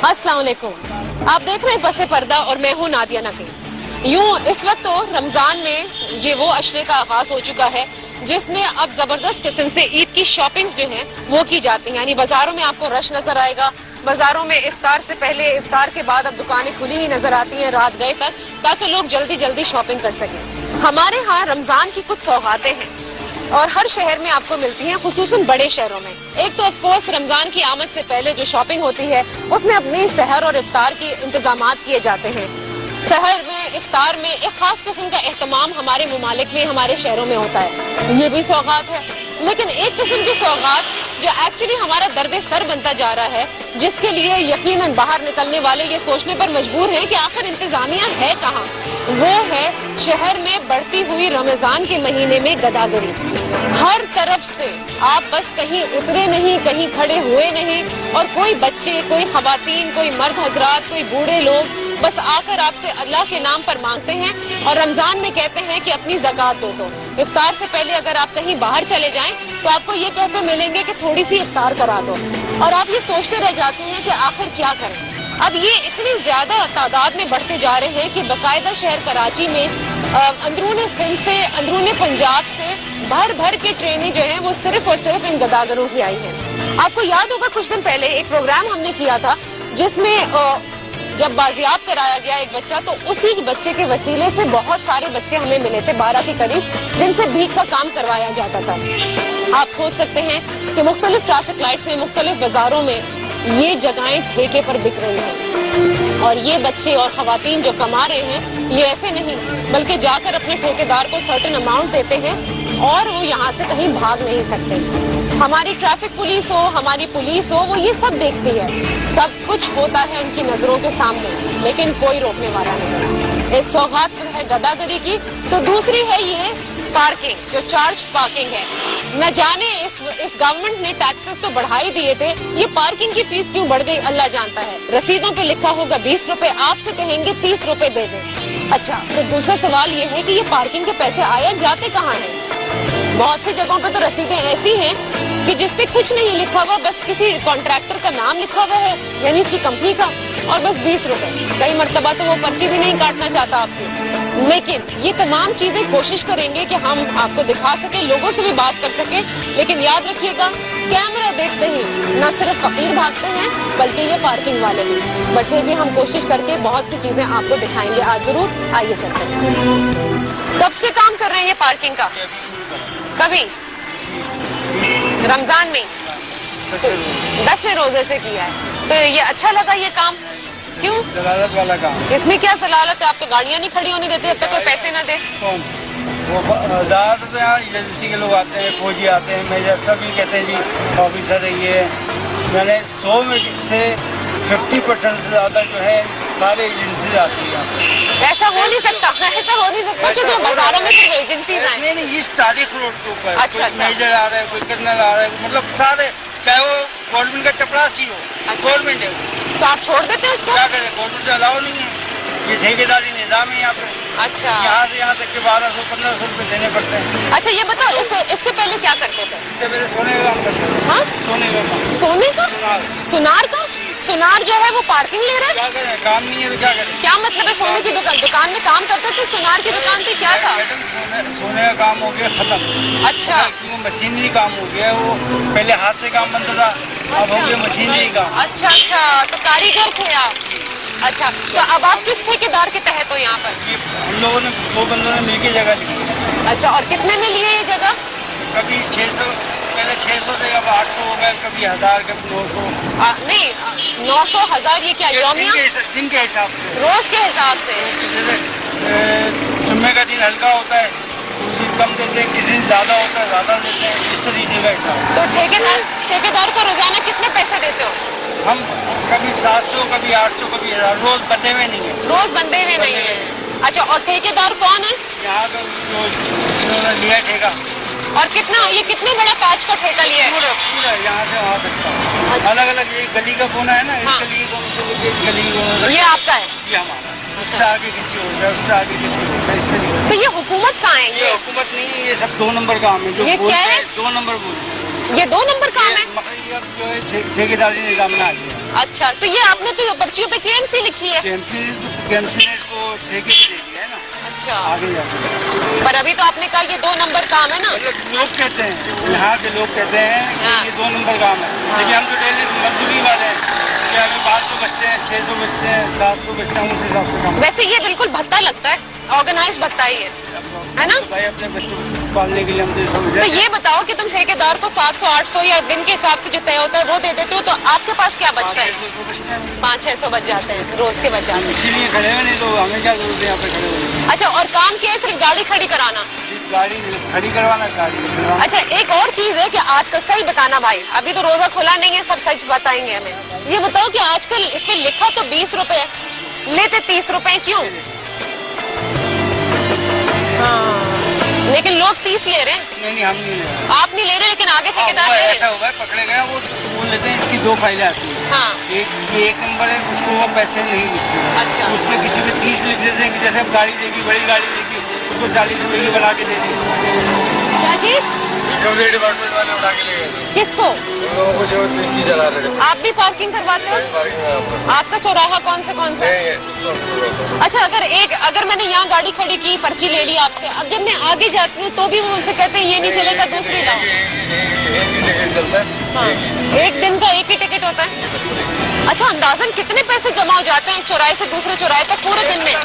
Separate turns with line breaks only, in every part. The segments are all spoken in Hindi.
अस्सलाम वालेकुम। आप देख रहे हैं बसे पर्दा और मैं हूं नादिया नकीम। यूं इस वक्त तो रमजान में ये वो अशरे का आगाज हो चुका है जिसमें अब जबरदस्त किस्म से ईद की शॉपिंग्स जो हैं वो की जाती हैं। यानी बाजारों में आपको रश नजर आएगा। बाजारों में इफ्तार से पहले, इफ्तार के बाद अब दुकानें खुली ही नजर आती हैं रात गए तक, ताकि लोग जल्दी जल्दी शॉपिंग कर सकें। हमारे यहाँ रमजान की कुछ सौगातें हैं और हर शहर में आपको मिलती हैं, खुसूसन बड़े शहरों में। एक तो ऑफकोर्स रमजान की आमद से पहले जो शॉपिंग होती है उसमें अपने सहर और इफ्तार के इंतजाम किए जाते हैं। सहर में, इफ्तार में एक खास किस्म का एहतमाम हमारे मुमालिक में, हमारे शहरों में होता है। ये भी सौगात है, लेकिन एक किस्म की सौगात जो एक्चुअली हमारा दर्द सर बनता जा रहा है, जिसके लिए यकीनन बाहर निकलने वाले ये सोचने पर मजबूर हैं कि आखिर इंतजामिया है कहाँ। वो है शहर में बढ़ती हुई रमजान के महीने में गदागरी। हर तरफ से आप बस कहीं उतरे नहीं, कहीं खड़े हुए नहीं, और कोई बच्चे, कोई खवातीन, कोई मर्द हजरात, कोई बूढ़े लोग बस आकर आपसे अल्लाह के नाम पर मांगते हैं और रमजान में कहते हैं कि अपनी ज़कात दे दो। इफ्तार से पहले अगर आप कहीं बाहर चले जाएं तो आपको ये कहते मिलेंगे कि थोड़ी सी इफ्तार करा दो, और आप ये सोचते रह जाते हैं कि आखिर क्या करें। अब ये इतनी ज्यादा तादाद में बढ़ते जा रहे हैं कि बाकायदा शहर कराची में अंदरूनी सिंध से, अंदरूनी पंजाब से भर भर के ट्रेनें जो हैं वो सिर्फ और सिर्फ इन गदागरों की आई हैं। आपको याद होगा कुछ दिन पहले एक प्रोग्राम हमने किया था जिसमें जब बाजियाब कराया गया एक बच्चा, तो उसी बच्चे के वसीले से बहुत सारे बच्चे हमें मिले थे, 12 के करीब, जिनसे भीख का काम करवाया जाता था। आप सोच सकते हैं कि मुख्तलिफ ट्रैफिक लाइट्स में, मुख्तलिफ बाजारों में ये जगहें ठेके पर बिक रही हैं, और ये बच्चे और खवातीन जो कमा रहे हैं ये ऐसे नहीं बल्कि जाकर अपने ठेकेदार को सर्टेन अमाउंट देते हैं और वो यहाँ से कहीं भाग नहीं सकते। हमारी ट्रैफिक पुलिस हो, हमारी पुलिस हो, वो ये सब देखती है, सब कुछ होता है उनकी नजरों के सामने, लेकिन कोई रोकने वाला नहीं। एक सौगात है गदागरी की, तो दूसरी है ये पार्किंग, जो चार्ज पार्किंग है। न जाने इस गवर्नमेंट ने टैक्सेस तो बढ़ा ही दिए थे, ये पार्किंग की फीस क्यों बढ़ गई अल्लाह जानता है। रसीदों पे लिखा होगा 20 रुपए, आपसे कहेंगे 30 रुपए दे दें। अच्छा, तो दूसरा सवाल ये है कि ये पार्किंग के पैसे आए जाते कहाँ हैं? बहुत सी जगहों पे तो रसीदें ऐसी हैं कि जिसपे कुछ नहीं लिखा हुआ, बस किसी कॉन्ट्रैक्टर का नाम लिखा हुआ है, यानी उसी कंपनी का, और बस 20 रुपए। कई मर्तबा तो वो पर्ची भी नहीं काटना चाहता आपकी। लेकिन ये तमाम चीजें कोशिश करेंगे कि हम आपको दिखा सके, लोगों से भी बात कर सके, लेकिन याद रखिएगा कैमरा देखते ही न सिर्फ फकीर भागते हैं बल्कि ये पार्किंग वाले भी। बट फिर भी हम कोशिश करके बहुत सी चीजें आपको दिखाएंगे आज जरूर। आइए चलते हैं। कब से काम कर रहे हैं ये पार्किंग का? कभी रमजान में 10वें रोजे से किया है, तो ये अच्छा लगा ये काम? क्यों? जलालत वाला काम। इसमें क्या जलालत है? आप तो गाड़ियाँ नहीं खड़ी होने देते जब तक कोई पैसे ना दे। कौन? वो ज्यादातर तो यहाँ एजेंसी के लोग आते हैं, फौजी आते हैं, मेजर, सभी कहते हैं जी ऑफिसर है ये। मैंने 100 में से 50% से ज्यादा जो है सारे एजेंसी आती है। ऐसा हो नहीं सकता, ऐसा हो नहीं सकता क्योंकि बाजारों में सिर्फ एजेंसीज हैं। नहीं, इस तारीख रोड के ऊपर अच्छा, मेजर आ रहा है, कोई कर्नल आ रहा है, मतलब सारे, चाहे वो गवर्नमेंट का चपरासी हो, गवर्नमेंट है, तो आप छोड़ देते हैं उसको? क्या करें, गवर्नमेंट से अलाउ नहीं है, ये ठेकेदारी निजाम है यहाँ पे। अच्छा, यहाँ से यहाँ तक के 1200-1500 रुपए देने पड़ते हैं। अच्छा, ये बताओ इससे पहले क्या करते थे? इससे पहले सोने का काम करते थे। हाँ, सोने का काम। सोने का? सुनार का? सुनार जो है वो पार्किंग ले रहा है? क्या करें, काम नहीं है तो क्या करें। क्या मतलब है? सोने की दुकान में काम करते थे, सुनार की दुकान थी, क्या था? सोने का काम हो गया खत्म। अच्छा, मशीनरी काम हो गया, वो पहले हाथ से काम बनता था, अब हो गया मशीनरी काम। अच्छा अच्छा, तो कारीगर थे आप? अच्छा, तो अब आप किस ठेकेदार के तहत हो यहाँ पर? हम लोगों ने 2 बंदों ने मिलकर जगह ली। अच्छा, और कितने में लिए ये जगह? कभी 600, पहले 600 थे, अब 800 हो गए, कभी 1000, कभी 900। नहीं, 900, 1000 ये क्या योमिया? दिन के हिसाब से, रोज के हिसाब से। जैसे जुम्मे का दिन हल्का होता है, किसी कम देते हैं, किसी दिन ज्यादा होता है, ज्यादा देते हैं, इस तरीके का हिसाब। तो ठेकेदार को रोजाना कितने पैसे देते हो? हम कभी 700, कभी 800, कभी 1000, रोज बंधे हुए नहीं है। रोज बंधे हुए नहीं है। अच्छा, और ठेकेदार कौन है? यहाँ का जो लिया ठेका। और कितना, ये कितने बड़ा पैच का ठेका लिया है? पूरा यहाँ से वहाँ तक। अच्छा। अलग अलग, ये गली का कोना है ना, हाँ। इस गली को, गली को, ये आपका है? ये हमारा। उससे आगे किसी और है, उससे आगे किसी और है, इस तरीके। तो ये हुकूमत कहाँ है? ये हुकूमत नहीं है, ये सब 2 नंबर काम है। ये क्या है? 2 नंबर बोल, ये 2 नंबर काम है। जो है ठेकेदारी निजाम में आ गया। अच्छा, तो ये आपने तो पर्चियों पे केएमसी लिखी है।
केएमसी ने इसको ठेके पे दे दिया है ना।
अच्छा,
आगे जाके
पर अभी तो आपने कहा ये 2 नंबर काम है ना।
लोग कहते हैं, यहाँ के लोग कहते हैं कि ये 2 नंबर काम है, लेकिन हम तो डेली मजदूरी वाले हैं। क्या हमें 500 बचते हैं, 600 बचते हैं, 700 बचते हैं, उस हिसाब से काम।
वैसे ये बिल्कुल भत्ता लगता है, ऑर्गेनाइज भत्ता ही है ना।
भाई अपने बच्चों को पालने के लिए हम
तो ये बताओ कि तुम ठेकेदार को 700 800 या दिन के हिसाब से जो तय होता है वो दे देते हो, तो आपके पास क्या बचता है? 500-600 बच जाते हैं, रोज के बच जाते हैं।
इसीलिए खड़े हुए, नहीं तो हमें क्या जरूरत है यहाँ पे खड़े होने।
अच्छा, और काम क्या है? सिर्फ गाड़ी खड़ी कराना?
गाड़ी खड़ी करवाना, गाड़ी।
अच्छा, एक और चीज है कि आजकल, सही बताना भाई, अभी तो रोजा खुला नहीं है, सब सच बताएंगे हमें। ये बताओ कि आजकल इस पे लिखा तो 20 रुपए, लेते 30 रुपए क्यों? लेकिन लोग 30 ले रहे हैं।
नहीं, हम नहीं ले रहे।
आप नहीं ले रहे, लेकिन आगे ठेकेदार ले रहे हैं।
ऐसा हुआ है, पकड़े गया वो लेते हैं, इसकी 2 फाइलें आती हैं।
हाँ,
एक नंबर है, उसको वो पैसे नहीं लिखते।
अच्छा,
उसमें किसी में 30 लिख देते हैं कि जैसे अब गाड़ी देगी, बड़ी गाड़ी देगी, उसको 40 रुपए की बना के दे दी।
क्या चीज?
डिपार्टमेंट वाले उठा के ले गए।
किसको?
लोगों को जो इसकी चला रहे थे।
आप भी पार्किंग करवाते हो? आपका चौराहा कौन सा सा? अच्छा, अगर मैंने यहाँ गाड़ी खड़ी की, पर्ची ले ली आपसे, अब जब मैं आगे जाती हूँ तो भी वो मुझसे कहते हैं ये नहीं चलेगा, दूसरी लाओ। हाँ, एक दिन का एक ही टिकट होता है। अच्छा, अंदाजन कितने पैसे जमा हो जाते हैं एक चौराहे से दूसरे चौराहे तक पूरे दिन में?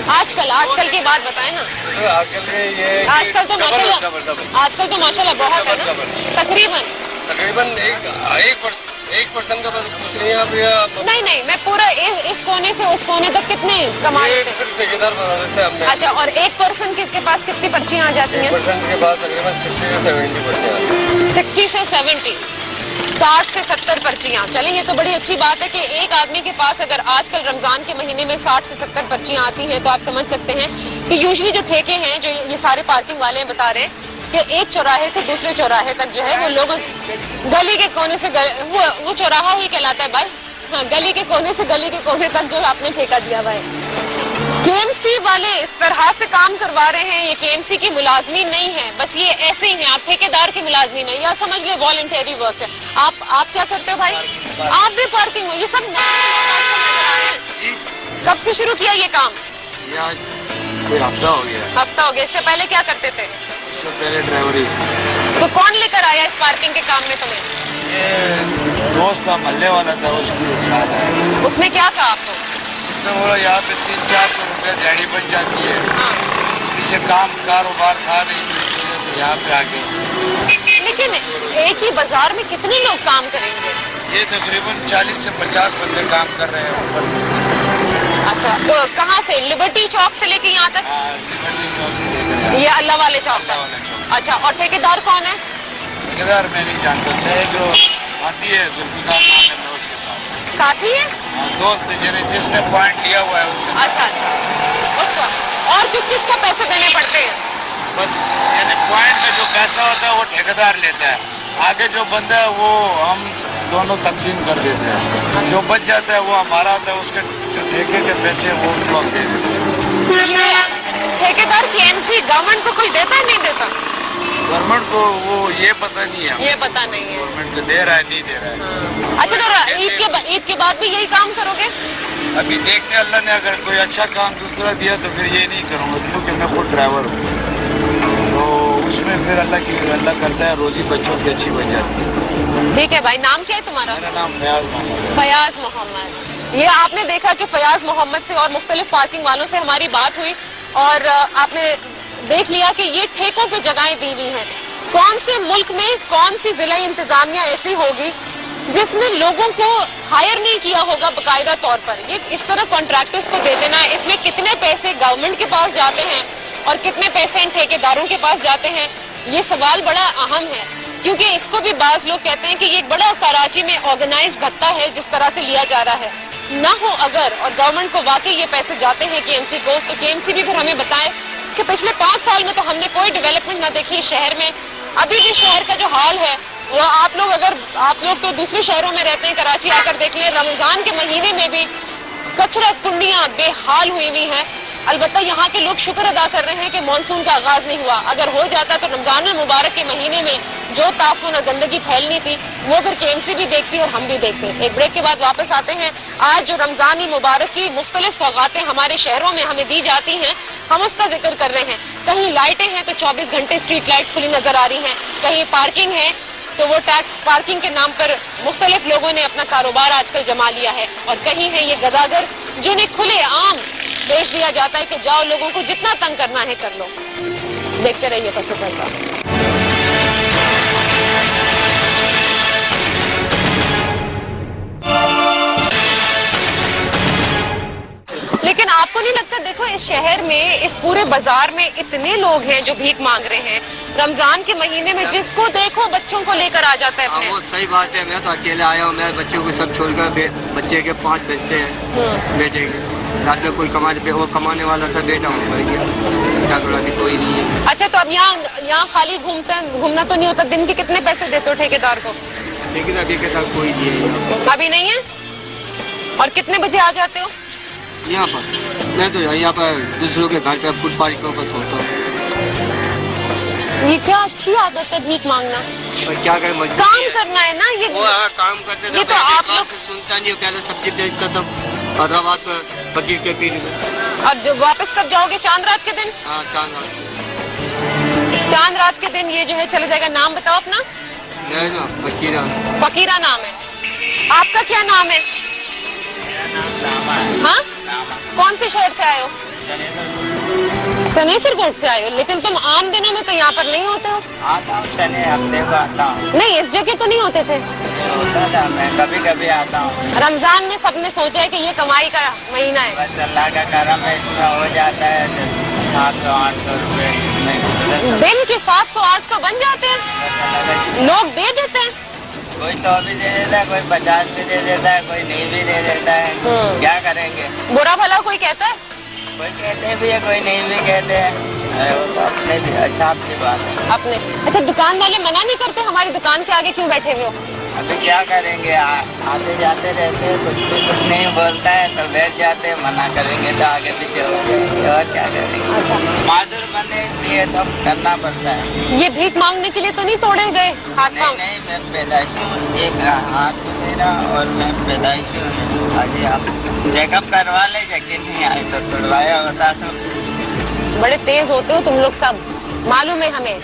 आजकल की बात बताए ना। आजकल तो माशाल्लाह बहुत है ना।
तकरीबन 1% का पूछ रही हैं आप?
नहीं, मैं पूरा इस कोने से उस कोने तक कितने कमा लेते हैं?
सिर्फ ठेकेदार बता देते हैं।
अच्छा, और 1% के पास कितनी पर्चियाँ आ जाती हैं?
1% के पास तकरीबन 60 से 70 पर्चियाँ आती हैं।
60 से 70, 60 से 70 पर्चियाँ। चलें, ये तो बड़ी अच्छी बात है कि एक आदमी के पास अगर आजकल रमजान के महीने में 60 से 70 पर्चियाँ आती हैं, तो आप समझ सकते हैं कि यूजुअली जो ठेके हैं, जो ये सारे पार्किंग वाले हैं, बता रहे हैं कि एक चौराहे से दूसरे चौराहे तक जो है वो लोग गली के कोने से वो चौराहा ही कहलाता है भाई। हाँ, गली के कोने से गली के कोने तक जो आपने ठेका दिया हुआ है। केएमसी वाले इस तरह से काम करवा रहे हैं। ये केएमसी की मुलाजमी नहीं है, बस ये ऐसे ही हैं, आप ठेकेदार की मुलाजमी नहीं, या समझ ले वॉलंटरी वर्क है। आप क्या करते हो भाई? आप भी पार्किंग हो? ये सब कब से शुरू किया ये काम?
कोई हफ्ता हो गया।
इससे पहले क्या करते थे?
इससे पहले ड्राइवरी।
तो कौन लेकर आया इस पार्किंग के काम में तुम्हें?
ये दोस्त था, महल्ले वाला था, उसके साथ आया।
उसने क्या कहा आपको?
उसने बोला यहाँ पे 300-400 रुपये दिहाड़ी बन जाती है।
हाँ।
पीछे कारोबार था नहीं, इस वजह से यहाँ पे आ गए।
लेकिन एक ही बाजार में कितने लोग काम करेंगे?
ये तकरीबन 40 से 50 बंदे काम कर रहे हैं ऊपर से।
अच्छा, तो कहाँ से? लिबर्टी चौक से लेके यहाँ तक?
लिबर्टी चौक से लेकर
ये अल्लाह वाले चौक तक। अच्छा, और ठेकेदार कौन है?
ठेकेदार मैं नहीं जानता, जो साथी है जुल्फिकार नाम है, मैं उसके साथ।
साथी है?
दोस्त जिसने पॉइंट लिया हुआ है उसके साथ।
अच्छा, उसका। और किस को पैसे देने पड़ते हैं?
बस यानी पॉइंट का जो पैसा होता है वो ठेकेदार लेता है, आगे जो बंदा है वो हम दोनों तकसीम कर देते हैं। जो बच जाता है वो हमारा होता है, उसके जो ठेके के पैसे वो उसको हम दे देते हैं।
ठेकेदार केएमसी गवर्नमेंट को कुछ देता है, नहीं देता?
गवर्नमेंट को वो ये पता नहीं है।
ये पता नहीं है
गवर्नमेंट को दे रहा है नहीं दे रहा है।
अच्छा, तो ईद के बाद भी यही काम करोगे?
अभी देखते हैं, अल्लाह ने अगर कोई अच्छा काम दूसरा दिया तो फिर ये नहीं करूँगा, क्योंकि मैं खुद ड्राइवर हूँ, तो उसमें फिर अल्लाह करता है, रोजी बच्चों की अच्छी बन जाती है।
ठीक है भाई, नाम क्या है तुम्हारा?
मेरा नाम फयाज मोहम्मद।
फयाज मोहम्मद। ये आपने देखा कि फयाज मोहम्मद से और मुख्तलिफ पार्किंग वालों से हमारी बात हुई, और आपने देख लिया कि ये ठेकों पे जगहें दी हुई हैं। कौन से मुल्क में कौन सी जिला इंतजामिया ऐसी होगी जिसने लोगों को हायर नहीं किया होगा बाकायदा तौर पर? ये इस तरह कॉन्ट्रैक्टर्स को दे देना, इसमें कितने पैसे गवर्नमेंट के पास जाते हैं और कितने पैसे इन ठेकेदारों के पास जाते हैं, ये सवाल बड़ा अहम है। क्योंकि इसको भी बाज लोग कहते हैं कि ये बड़ा कराची में ऑर्गेनाइज भत्ता है जिस तरह से लिया जा रहा है। ना हो अगर, और गवर्नमेंट को वाकई ये पैसे जाते हैं केएमसी को, तो केएमसी भी फिर हमें बताए कि पिछले 5 साल में तो हमने कोई डेवलपमेंट ना देखी शहर में। अभी भी शहर का जो हाल है वो आप लोग तो दूसरे शहरों में रहते हैं, कराची आकर देख लें, रमजान के महीने में भी कचरा कुंडियां बेहाल हुई हुई हैं। अलबत्ता यहाँ के लोग शुक्र अदा कर रहे हैं कि मानसून का आगाज नहीं हुआ। अगर हो जाता तो रमजान मुबारक के महीने में जो ताफून और गंदगी फैलनी थी वो फिर केएमसी भी देखती और हम भी देखते हैं। एक ब्रेक के बाद वापस आते हैं। आज जो रमजान मुबारक की मुख्तलिफ सौगातें हमारे शहरों में हमें दी जाती हैं, हम उसका जिक्र कर रहे हैं। कहीं लाइटें हैं तो 24 घंटे स्ट्रीट लाइट्स खुली नजर आ रही हैं, कहीं पार्किंग है तो वो टैक्स पार्किंग के नाम पर मुख्तलिफ लोगों ने अपना कारोबार आजकल जमा लिया है, और कहीं है ये गदागर जिन्हें खुले आम बेच दिया जाता है कि जाओ लोगों को जितना तंग करना है कर लो। देखते रहिए पसे पर्दा। लेकिन आपको नहीं लगता, देखो इस शहर में, इस पूरे बाजार में इतने लोग हैं जो भीख मांग रहे हैं रमजान के महीने में, जिसको देखो बच्चों को लेकर आ जाता है अपने।
वो सही बात है, मैं तो अकेले आया हूँ, मेरे बच्चों को सब छोड़कर, बच्चे के 5 बच्चे हैं, बेटे के रात में कोई वो कमाने वाला था, बेटा होने पड़ गया, क्या करा, कोई नहीं है।
अच्छा, तो अब यहाँ खाली घूमना तो नहीं होता? दिन के कितने पैसे देते हो ठेकेदार को?
लेकिन अभी के साथ कोई नहीं है,
अभी नहीं है। और कितने बजे आ जाते हो
यहाँ पर? मैं तो यहाँ पर दूसरों के घर पे फुटपाथ के ऊपर सोता हूँ।
ये क्या अच्छी आदत है भीख मांगना?
और क्या करें,
काम करना है ना ये।
वो काम करते थे,
ये तो आप लोग
सुनता नहीं, पहले सब्जी बेचता था हैदराबाद में फकीर के पीने में।
अब जब वापस कब जाओगे? चांद रात के दिन?
हाँ,
चांद रात के दिन ये जो है चले जाएगा। नाम बताओ अपना।
फकीरा।
फकीरा नाम है। आपका क्या नाम है? हाँ, कौन से शहर से आए हो? चनेसर कोट से आए हो। लेकिन तुम आम दिनों में तो यहाँ पर नहीं होते हो।
आता हूँ, शनि हफ्ते को आता हूँ।
नहीं, इस जगह तो नहीं होते थे।
होता था, मैं कभी कभी आता हूँ।
रमजान में सबने सोचा है कि ये कमाई का महीना है,
बस अल्लाह का करम है, इसमें हो जाता है 700-800 रुपए।
दिन के 700-800 बन जाते हैं, लोग दे देते हैं।
कोई 100 भी दे देता है, कोई 50 भी दे देता है, कोई नहीं भी दे देता है। क्या करेंगे?
बुरा भला कोई कहता है?
कोई कहते भी है, कोई नहीं भी कहते हैं। वो तो अपने हिसाब की बात है।
अपने। अच्छा, दुकान वाले मना नहीं करते हमारी दुकान के आगे क्यों बैठे हुए हो?
अभी क्या करेंगे, आते जाते रहते हैं, कुछ नहीं बोलता है तो बैठ जाते हैं, मना करेंगे तो आगे पीछे हो जाएंगे, और क्या करेंगे।
अच्छा।
माजूर बने इसलिए तो करना पड़ता है।
ये भीख मांगने के लिए तो नहीं तोड़े गए हाथ पांव?
नहीं, मैं पैदाइशी हूँ, एक हाथ मेरा, और मैं पैदाइशी हूँ। अभी आप चेकअप करवा ले, यकीन नहीं आए तो तोड़वाया होता। तो
बड़े तेज होते हो तुम लोग सब, मालूम है हमें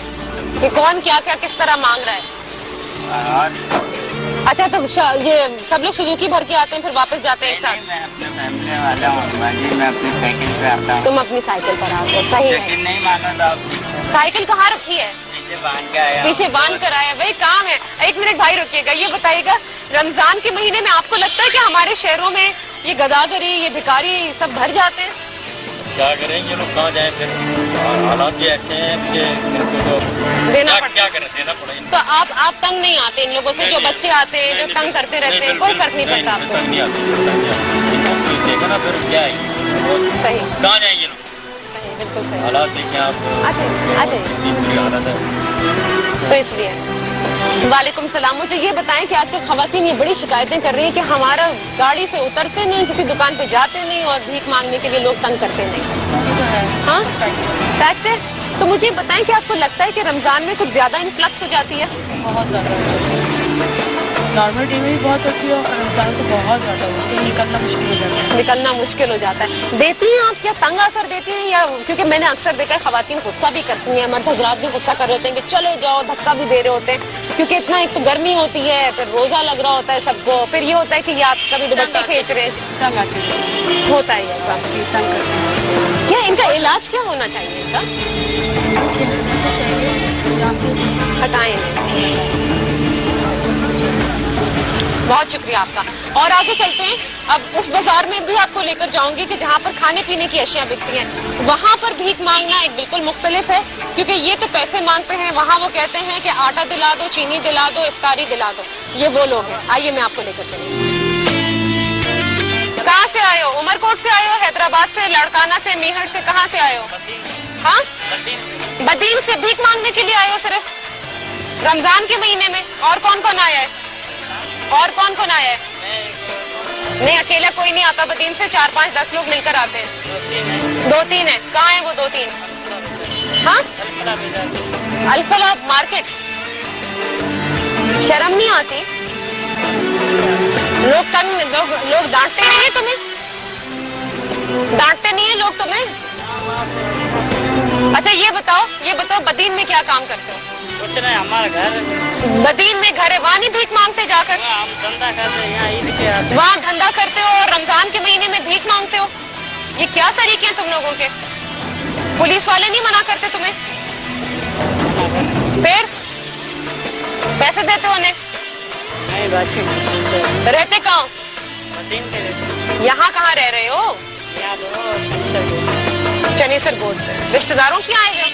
कि कौन क्या क्या किस तरह मांग रहा है।
और
अच्छा, तो ये सब लोग सुजुकी भर के आते हैं फिर वापस जाते हैं एक साथ?
मैं अपने फैमिली वाला हूँ, मैं अपनी साइकिल पे आता हूँ।
तुम अपनी साइकिल पर आओ तो सही है।
यकीन नहीं मानो तो आप
साइकिल कहाँ रखी है?
पीछे बांध के आया।
पीछे बांध कर आया, वही काम है। एक मिनट भाई रुकिएगा, ये बताइएगा रमजान के महीने में आपको लगता है कि हमारे शहरों में ये गदागरी, ये भिखारी सब भर जाते हैं?
क्या करें, ये लोग कहाँ जाएं फिर? हालात भी ऐसे हैं कि इनको तो
देना
क्या करें, देना पड़ेगा।
तो आप तंग नहीं आते इन लोगों से? जो बच्चे आते हैं, जो तंग करते रहते हैं, कोई फर्क नहीं पड़ता आपको?
तंग नहीं आते, देखो ना फिर क्या है,
सही,
कहाँ जाएंगे लोग?
सही, बिल्कुल सही।
हालात देखें आप, इतनी बुरी हालत है।
तो इसलिए वालेकुम सलाम। मुझे ये बताएं कि आजकल खवातीन ये बड़ी शिकायतें कर रही है कि हमारा गाड़ी से उतरते नहीं, किसी दुकान पे जाते नहीं, और भीख मांगने के लिए लोग तंग करते नहीं। हाँ, फैक्ट है। तो मुझे बताएं कि आपको लगता है कि रमजान में कुछ ज्यादा इन्फ्लक्स हो जाती है?
बहुत ज़्यादा। नॉर्मल डे में भी बहुत होती है, और रमजान तो बहुत ज़्यादा होती है, निकलना मुश्किल हो जाता है।
निकलना मुश्किल हो जाता है। देती हैं आप क्या, तंग आकर देती हैं? या क्योंकि मैंने अक्सर देखा है खवातीन गुस्सा भी करती हैं, मर्द हजरात भी गुस्सा कर रहे होते हैं कि चले जाओ, धक्का भी दे रहे होते हैं, क्योंकि इतना एक तो गर्मी होती है, फिर रोजा लग रहा होता है सबको, फिर ये होता है कि आप कभी दुपट्टे खींच रहे हैं,
तंग आके
होता है ऐसा।
तंग करते हैं।
क्या इनका इलाज क्या होना चाहिए? इनका हटाएं नहीं। बहुत शुक्रिया आपका। और आगे चलते हैं। अब उस बाजार में भी आपको लेकर जाऊंगी कि जहाँ पर खाने पीने की अशिया बिकती हैं। वहाँ पर भीख मांगना एक बिल्कुल मुख्तलिफ है, क्योंकि ये तो पैसे मांगते हैं, वहाँ वो कहते हैं कि आटा दिला दो, चीनी दिला दो, इफ्तारी दिला दो। ये वो लोग हैं। आइए मैं आपको लेकर चलूंगी। कहाँ से आए हो? उमरकोट से आए हो, हैदराबाद से, लड़काना से, मीहर से, कहाँ से आए हो? हाँ, बदीन से। भीख मांगने के लिए आए हो सिर्फ रमजान के महीने में? और कौन कौन आया है? और कौन कौन आया है? नहीं, अकेला कोई नहीं आता बदीन से, 4-5-10 लोग मिलकर आते हैं। 2-3 है। कहाँ है वो 2-3? हाँ, अल्फला मार्केट। शर्म नहीं आती? लोग डांटते नहीं है तुम्हें? डांटते नहीं है लोग तुम्हें? अच्छा ये बताओ बदीन में क्या काम करते हो?
कुछ नहीं, हमारा घर
बदीन में घर है, वहाँ नहीं भीख मांगते जाकर?
हम धंधा करते हैं, यहाँ ईद के आते
वहाँ धंधा करते हो और रमजान के महीने में भीख मांगते हो? ये क्या तरीके हैं तुम लोगों के? पुलिस वाले नहीं मना करते तुम्हें? फिर पैसे देते हो उन्हें?
नहीं बाशी
रहते कहाँ?
मदीन के रहते
यहाँ कहाँ रह रहे हो?
यहाँ तो
चनेसर बोलते हैं। रिश्तेदारों की आए हो?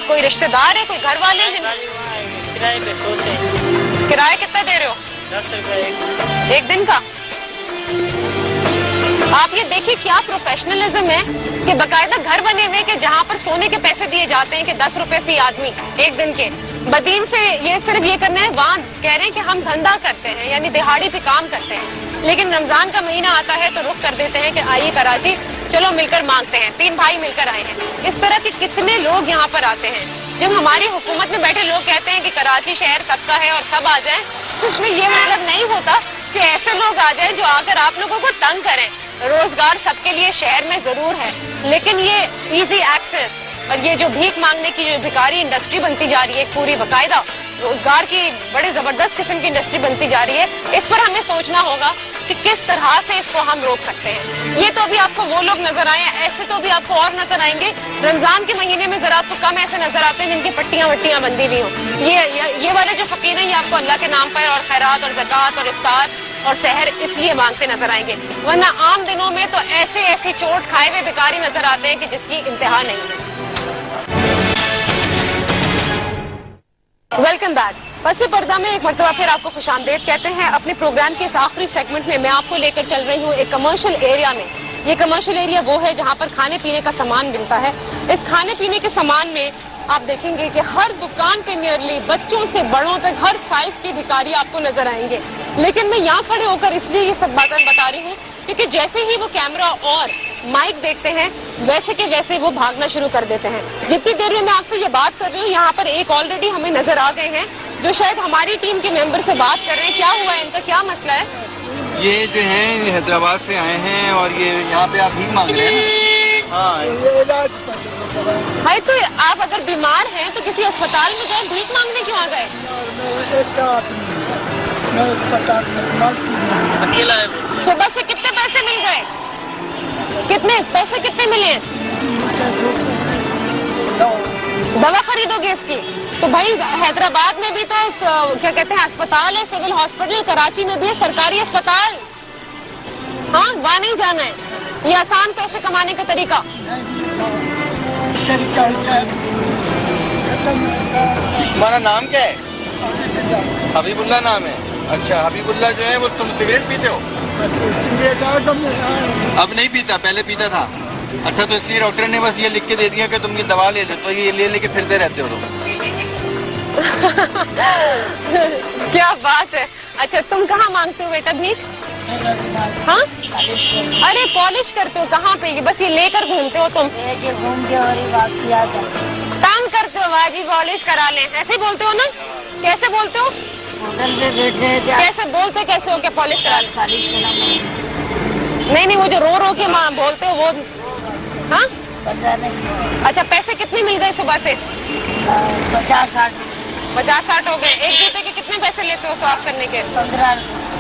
कोई रिश्तेदार है, कोई घर वाले हैं
किराए पे सोते हैं।
किराया कितना दे रहे हो?
10 रुपए
एक दिन का? आप ये देखिए क्या प्रोफेशनलिज्म है कि बकायदा घर बने हुए कि जहाँ पर सोने के पैसे दिए जाते हैं कि 10 रुपए फी आदमी एक दिन के। बदीन से ये सिर्फ ये करना है, वहाँ कह रहे हैं कि हम धंधा करते हैं यानी दिहाड़ी पे काम करते हैं, लेकिन रमजान का महीना आता है तो रुख कर देते हैं कि आइए कराची चलो मिलकर मांगते हैं। 3 भाई मिलकर आए हैं। इस तरह के कितने लोग यहाँ पर आते हैं। जब हमारी हुकूमत में बैठे लोग कहते हैं कि कराची शहर सबका है और सब आ जाएं, तो उसमें ये मतलब नहीं होता कि ऐसे लोग आ जाएं जो आकर आप लोगों को तंग करें। रोजगार सबके लिए शहर में जरूर है, लेकिन ये इजी एक्सेस और ये जो भीख मांगने की जो भिखारी इंडस्ट्री बनती जा रही है, पूरी बकायदा रोजगार की बड़े जबरदस्त किस्म की इंडस्ट्री बनती जा रही है, इस पर हमें सोचना होगा कि किस तरह से इसको हम रोक सकते हैं। ये तो अभी आपको वो लोग नजर आए, ऐसे तो अभी आपको और नजर आएंगे। रमजान के महीने में जरा आपको कम ऐसे नजर आते हैं जिनकी पट्टियां वट्टियां बंदी हुई हो। ये वाले जो फकीर हैं ये आपको अल्लाह के नाम पर और खैरात और ज़कात और इफ्तार और सहर इसलिए मांगते नजर आएंगे, वरना आम दिनों में तो ऐसे चोट खाए हुए भिखारी नजर आते हैं कि जिसकी इंतहा नहीं है। Welcome back. पसे पर्दा में एक मरतबा फिर आपको खुशामदीद कहते हैं। अपने प्रोग्राम के इस आखिरी सेगमेंट में मैं आपको लेकर चल रही हूँ एक कमर्शियल एरिया में। ये कमर्शियल एरिया वो है जहाँ पर खाने पीने का सामान मिलता है। इस खाने पीने के सामान में आप देखेंगे कि हर दुकान पे नियरली बच्चों से बड़ों तक हर साइज की भिखारी आपको नजर आएंगे। लेकिन मैं यहाँ खड़े होकर इसलिए ये सब बातें बता रही हूँ क्योंकि जैसे ही वो कैमरा और माइक देखते हैं वैसे के वैसे वो भागना शुरू कर देते हैं। जितनी देर में मैं आपसे ये बात कर रही हूँ यहाँ पर एक ऑलरेडी हमें नजर आ गए हैं जो शायद हमारी टीम के मेंबर से बात कर रहे हैं। क्या हुआ है, इनका क्या मसला है?
ये जो है हैदराबाद से आए हैं और ये यहाँ पे आप भीख मांग रहे हैं। हाँ,
भाई तो आप अगर बीमार हैं तो किसी अस्पताल में गए, भीख मांगने क्यों आ गए?
अकेला है।
सुबह से कितने पैसे मिल गए? कितने मिले हैं? दवा खरीदोगे इसकी? तो भाई हैदराबाद में भी तो क्या कहते हैं अस्पताल है, सिविल हॉस्पिटल। कराची में भी है सरकारी अस्पताल। हाँ, वहाँ नहीं जाना है। ये आसान पैसे कमाने का तरीका।
तुम्हारा नाम क्या है? हबीबुल्ला नाम है। अच्छा, हबीबुल्ला जो है वो तुम सिगरेट पीते हो? अब नहीं पीता, पहले पीता था। अच्छा, तो इसलिए डॉक्टर ने बस ये लिख के दे दिया कि तुम ये दवा ले लो, तो ये ले लेके फिरते रहते हो तुम।
क्या बात है। अच्छा, तुम कहाँ मांगते हो बेटा भीख? हाँ, अरे पॉलिश करते हो कहाँ पे? बस ये लेकर घूमते हो तुम? तंग करते हो, बाजी पॉलिश करा लें, ऐसे ही बोलते हो ना? कैसे बोलते हो? कैसे हो क्या पॉलिश करा लें? नहीं, वो जो रो के माँ बोलते हो वो। हाँ, अच्छा, पैसे कितने मिल गए सुबह से? 50-60 हो गए। एक जूते के कितने पैसे लेते हो साफ करने के?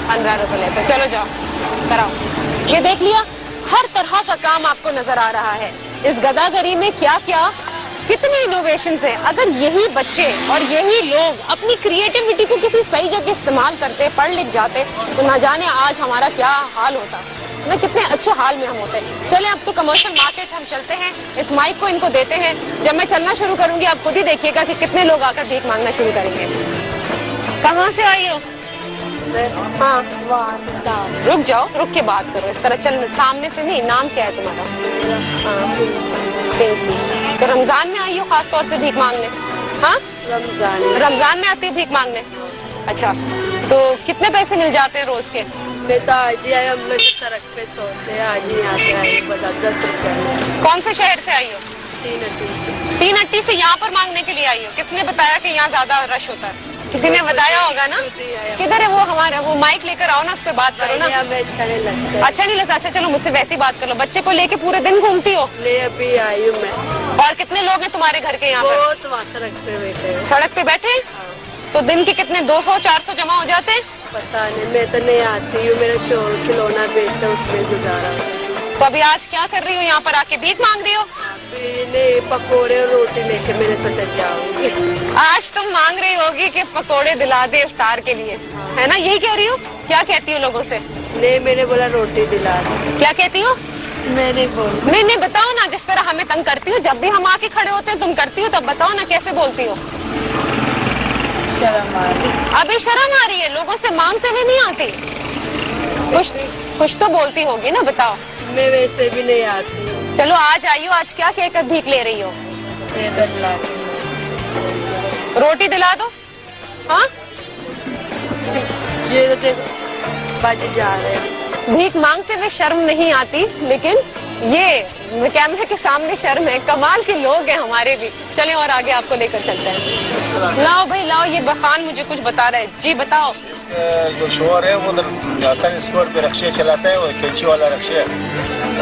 15 रुपए लेते हो। चलो जाओ कराओ। ये देख लिया, हर तरह का काम आपको नजर आ रहा है। इस गदागरी में क्या क्या कितने इनोवेशंस हैं। अगर यही बच्चे और यही लोग अपनी क्रिएटिविटी को किसी सही जगह इस्तेमाल करते, पढ़ लिख जाते, तो ना जाने आज हमारा क्या हाल होता ना, कितने अच्छे हाल में हम होते। चले अब तो कमर्शियल मार्केट हम चलते हैं, इस माइक को इनको देते हैं। जब मैं चलना शुरू करूंगी आप खुद ही देखिएगा कि कितने लोग आकर भीख मांगना शुरू करेंगे। कहाँ से आई हो? हाँ, रुक जाओ, रुक के बात करो, इस तरह चल, सामने से नहीं। नाम क्या है तुम्हारा? हाँ, तो रमजान में आई हो खास तौर से भीख मांगने? हाँ, रमजान में आती है भीख मांगने। अच्छा, तो कितने पैसे मिल जाते हैं रोज के?
सड़क पे सोते आज ही यहाँ पे आई 10 रुपए।
कौन से शहर से आई हो? 3 अट्टी से। यहाँ पर मांगने के लिए आई हो? किसने बताया कि यहाँ ज्यादा रश होता है? किसी ने बताया होगा ना? किधर है वो हमारा? वो माइक लेकर आओ ना, उस पर बात करो ना। अच्छा नहीं लगता? अच्छा चलो मुझसे वैसी बात कर लो। बच्चे को लेके पूरे दिन घूमती हो?
नहीं, अभी आई हूँ मैं।
और कितने लोग हैं तुम्हारे घर के यहाँ पर?
बहुत वहाँ सड़क पे बैठे हैं।
सड़क पे बैठे? तो दिन के कितने 200-400 जमा हो जाते हैं?
पता नहीं, मैं तो नहीं आती हूँ। मेरा शोर खिलौना बेचता, उसमें गुजारा।
तो अभी आज क्या कर रही हो? यहाँ पर आके भीख मांग रही हो?
नहीं, पकोड़े और रोटी लेके मैंने सोचा जाऊंगी।
आज तुम मांग रही होगी कि पकोड़े दिला दे इफ्तार के लिए, है ना? यही कह रही हो? क्या कहती हो लोगों से?
नहीं, मैंने बोला रोटी दिला दे।
क्या कहती हो?
मैं नहीं बोल।
नहीं बताओ ना, जिस तरह हमें तंग करती हो, जब भी हम आके खड़े होते हैं तुम करती हो, तब बताओ ना कैसे बोलती हो?
शर्म आ रही।
अभी शर्म आ रही है? लोगों से मांगते हुए नहीं आती? कुछ तो बोलती होगी ना, बताओ।
मैं वैसे भी नहीं आती हूँ।
चलो आज आई हो, आज क्या कहकर भीख ले रही हो? रोटी दिला दो। हाँ,
ये तो देखो बाजी जा रहे हैं।
भीख मांगते हुए शर्म नहीं आती, लेकिन ये कैमरे के सामने शर्म है। कमाल के लोग हैं हमारे भी। चलें और आगे आपको लेकर चलते हैं। लाओ भाई लाओ, ये बखान मुझे कुछ बता रहे हैं। जी बताओ।
जो शोर है वो आसान स्कोर पे रक्शे चलाता है, वो कैंची वाला रक्शे है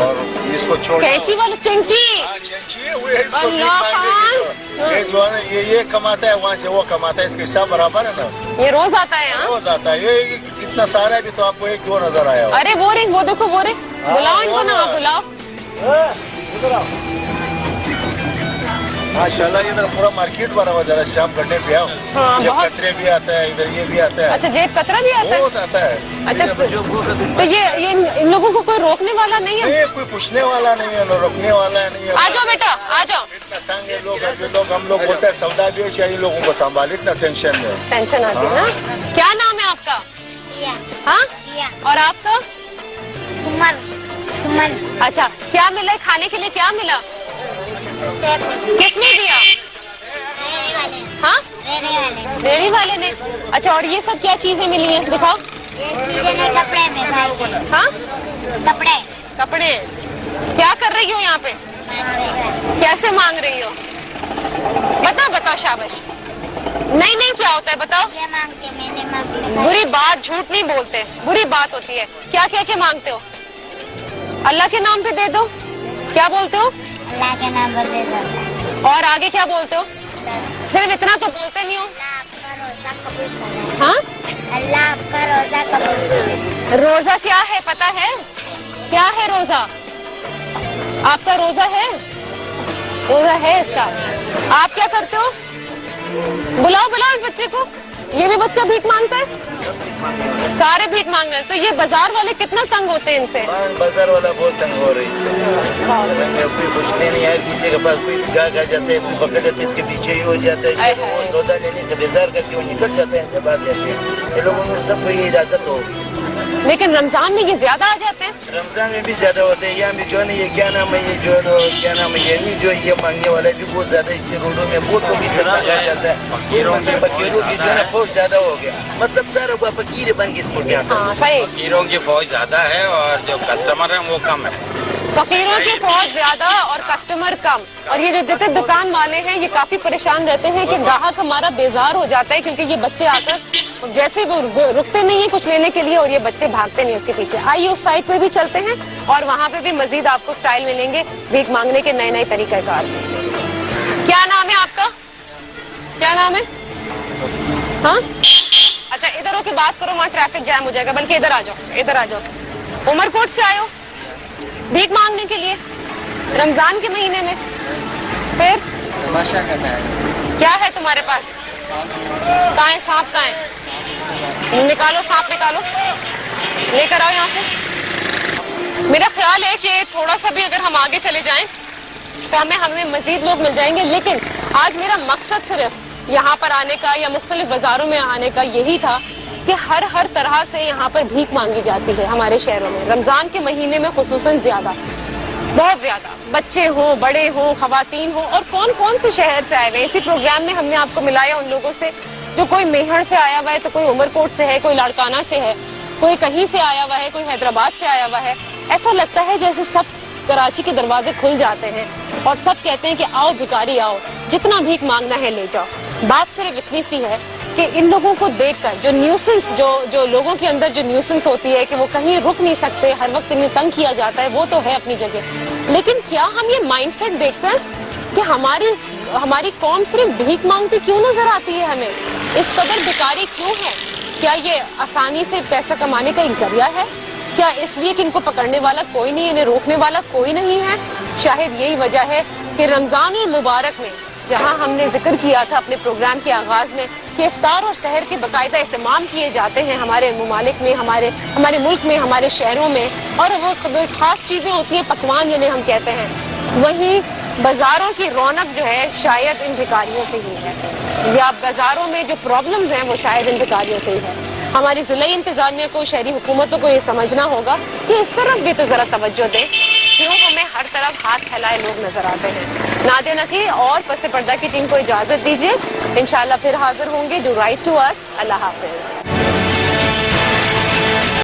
और इसको छोड़
कैंची वाला चेंची?
कैंची है, वो है इसको भीख मांगने की। ये जो है ना, ये कमाता है, वहाँ से वो कमाता है, इसके हिसाब बराबर है ना।
ये रोज आता है? हाँ
रोज आता है। ये कितना सारा है, भी तो आपको एक दो नजर आया होगा।
अरे वो रे, वो देखो वो रे, बुलाओ इनको ना, बुलाओ।
माशाल्लाह इधर पूरा मार्केट भरा हुआ, जरा शाम करने पे आओ।
हाँ,
जेब
बहुत।
कतरे भी आता है, इधर ये भी आता है।
अच्छा, जेब कतरा भी आता है?
बहुत आता है।
अच्छा, तो ये इन लोगों को कोई रोकने वाला नहीं है?
नहीं, कोई पूछने वाला नहीं है, रोकने वाला नहीं है।
आ जाओ बेटा, आ जाओ।
इतना तंग है लोग, जो लोग हम लोग बोलते हैं सौदा भी चाहिए, लोगों को संभाल, इतना टेंशन है।
टेंशन आती है ना। क्या नाम है आपका? हाँ, और आपका?
सुमन।
अच्छा, क्या मिला है खाने के लिए? क्या मिला? किसने दिया? हाँ, रेडी वाले ने। अच्छा, और ये सब क्या चीजें मिली हैं? दिखाओ।
ये चीजें ने कपड़े में भाई।
हाँ,
कपड़े
क्या कर रही हो यहाँ पे? कैसे मांग रही हो? बताओ शाबाश। नहीं क्या होता है बताओ?
ये मांगते, मैंने मांगते।
बुरी बात, झूठ नहीं बोलते, बुरी बात होती है। क्या मांगते हो? अल्लाह के नाम पे दे दो। क्या बोलते हो?
अल्लाह के नाम पर दे दो।
और आगे क्या बोलते हो? सिर्फ इतना तो बोलते नहीं हो? हाँ,
अल्लाह आपका रोजा कबूल करे।
रोजा क्या है पता है? क्या है रोजा? आपका रोजा है? रोजा है इसका। आप क्या करते हो? बुलाओ इस बच्चे को। ये भी बच्चा भीख मांगता है? सारे भीख मांग रहे हैं। तो ये बाजार वाले कितना तंग होते हैं इनसे?
बाजार वाला बहुत तंग हो रही है। कोई पूछते नहीं है, किसी के पास कोई गा जाते हैं, कोई पकड़ जाते हैं, इसके पीछे ही हो जाता है। वो सौदा लेने से बेजार करके वो निकल जाते हैं, सब बात जाते हैं। ये लोगों में सब ये इरादत हो।
लेकिन रमजान में ये ज्यादा आ जाते हैं।
रमजान में भी ज्यादा होते हैं। यहाँ भी जो है ना, ये क्या नाम है, ये जो क्या नाम है, ये नहीं जो ये मांगने वाला भी बहुत ज्यादा, इसी रोडों में बहुत को भी सब मांगा जाता है। फकीरों की जो है ना बहुत ज्यादा हो गया, मतलब सारा फकीर बन गए इस मुल्क में।
हाँ सही।
फकीरों की फौज ज्यादा है और जो कस्टमर है वो कम है।
फकीरों की फौज ज्यादा और कस्टमर कम। और ये जो जितने दुकान वाले हैं ये काफी परेशान रहते हैं कि ग्राहक हमारा बेजार हो जाता है, क्योंकि ये बच्चे आकर जैसे वो रुकते नहीं है कुछ लेने के लिए और ये बच्चे भागते नहीं उसके पीछे। आइए उस साइड पे भी चलते हैं और वहाँ पे भी मजीद आपको स्टाइल मिलेंगे भीख मांगने के नए तरीक़ाकार। क्या नाम है आपका? क्या नाम है? हाँ, अच्छा इधर होके बात करो, वहाँ ट्रैफिक जैम हो जाएगा। बल्कि इधर आ जाओ। उमरकोट से आयो भीख मांगने के लिए रमजान के महीने में? फिर
तमाशा करना है।
क्या है तुम्हारे पास? कहाँ है सांप? कहाँ है? निकालो सांप, निकालो, लेकर आओ यहाँ से। मेरा ख्याल है कि थोड़ा सा भी अगर हम आगे चले जाएं तो हमें मजीद लोग मिल जाएंगे। लेकिन आज मेरा मकसद सिर्फ यहाँ पर आने का या मुख्तलिफ बाजारों में आने का यही था कि हर तरह से यहाँ पर भीख मांगी जाती है हमारे शहरों में रमजान के महीने में, खुसूसन ज्यादा, बहुत ज्यादा। बच्चे हों, बड़े हों, खवातीन हों, और कौन से शहर से आए हुए। इसी प्रोग्राम में हमने आपको मिलाया उन लोगों से जो कोई मेहर से आया हुआ है, तो कोई उमरकोट से है, कोई लाड़काना से है, कोई कहीं से आया हुआ है, कोई हैदराबाद से आया हुआ है। ऐसा लगता है जैसे सब कराची के दरवाजे खुल जाते हैं और सब कहते हैं कि आओ भिखारी आओ, जितना भीख मांगना है ले जाओ। बात सिर्फ इतनी सी है कि इन लोगों को देखकर जो न्यूसेंस जो लोगों के अंदर जो न्यूसेंस होती है कि वो कहीं रुक नहीं सकते, हर वक्त इन्हें तंग किया जाता है, वो तो है अपनी जगह। लेकिन क्या हम ये माइंडसेट देखते हैं कि हमारी कौम सिर्फ भीख मांगती क्यों नजर आती है हमें? इस कदर भिखारी क्यों है? क्या ये आसानी से पैसा कमाने का एक जरिया है? क्या इसलिए कि इनको पकड़ने वाला कोई नहीं, इन्हें रोकने वाला कोई नहीं है? शायद यही वजह है कि रमजान मुबारक में जहां हमने जिक्र किया था अपने प्रोग्राम के आगाज में कि इफ्तार और सहर के बाकायदा एहतमाम किए जाते हैं हमारे ममालिक में, हमारे मुल्क में, हमारे शहरों में, और वो खास चीजें होती हैं, पकवान जिन्हें हम कहते हैं, वहीं बाजारों की रौनक जो है शायद इन भिखारियों से ही है, या बाजारों में जो प्रॉब्लम्स हैं वो शायद इन भिखारियों से ही है। हमारी जिला इंतजामिया को, शहरी हुकूमतों को ये समझना होगा कि इस तरफ भी तो जरा तवज्जो दें, क्यों हमें हर तरफ हाथ फैलाए लोग नजर आते हैं। नादिया नकी और पसे पर्दा की टीम को इजाजत दीजिए, इंशाल्लाह फिर हाजिर होंगे। Do write to us. अल्लाह हाफिज।